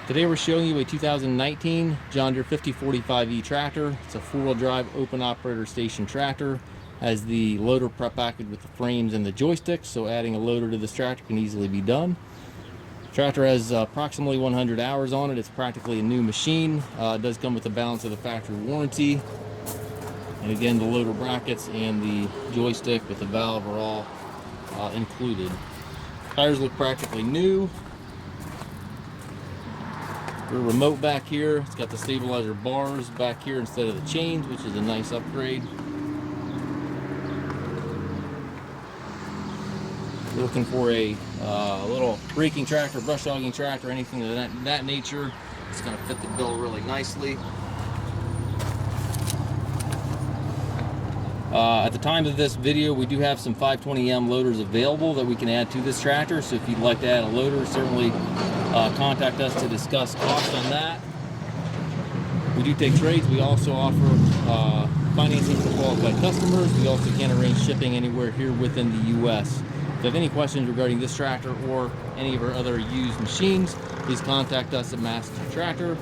Today we're showing you a 2019 John Deere 5045E tractor. It's a four-wheel drive open operator station tractor. Has the loader prep package with the frames and the joystick, so adding a loader to this tractor can easily be done. Tractor has approximately 100 hours on it. It's practically a new machine. It does come with the balance of the factory warranty. And again, the loader brackets and the joystick with the valve are all included. Tires look practically new. Your remote back here, it's got the stabilizer bars back here instead of the chains, which is a nice upgrade. You're looking for a little raking tractor, brush hogging tractor, anything of that nature. It's going to fit the bill really nicely. At the time of this video, we do have some 520M loaders available that we can add to this tractor, so if you'd like to add a loader, certainly contact us to discuss cost on that. We do take trades. We also offer financing for qualified customers. We also can arrange shipping anywhere here within the U.S. If you have any questions regarding this tractor or any of our other used machines, please contact us at Mast Tractor.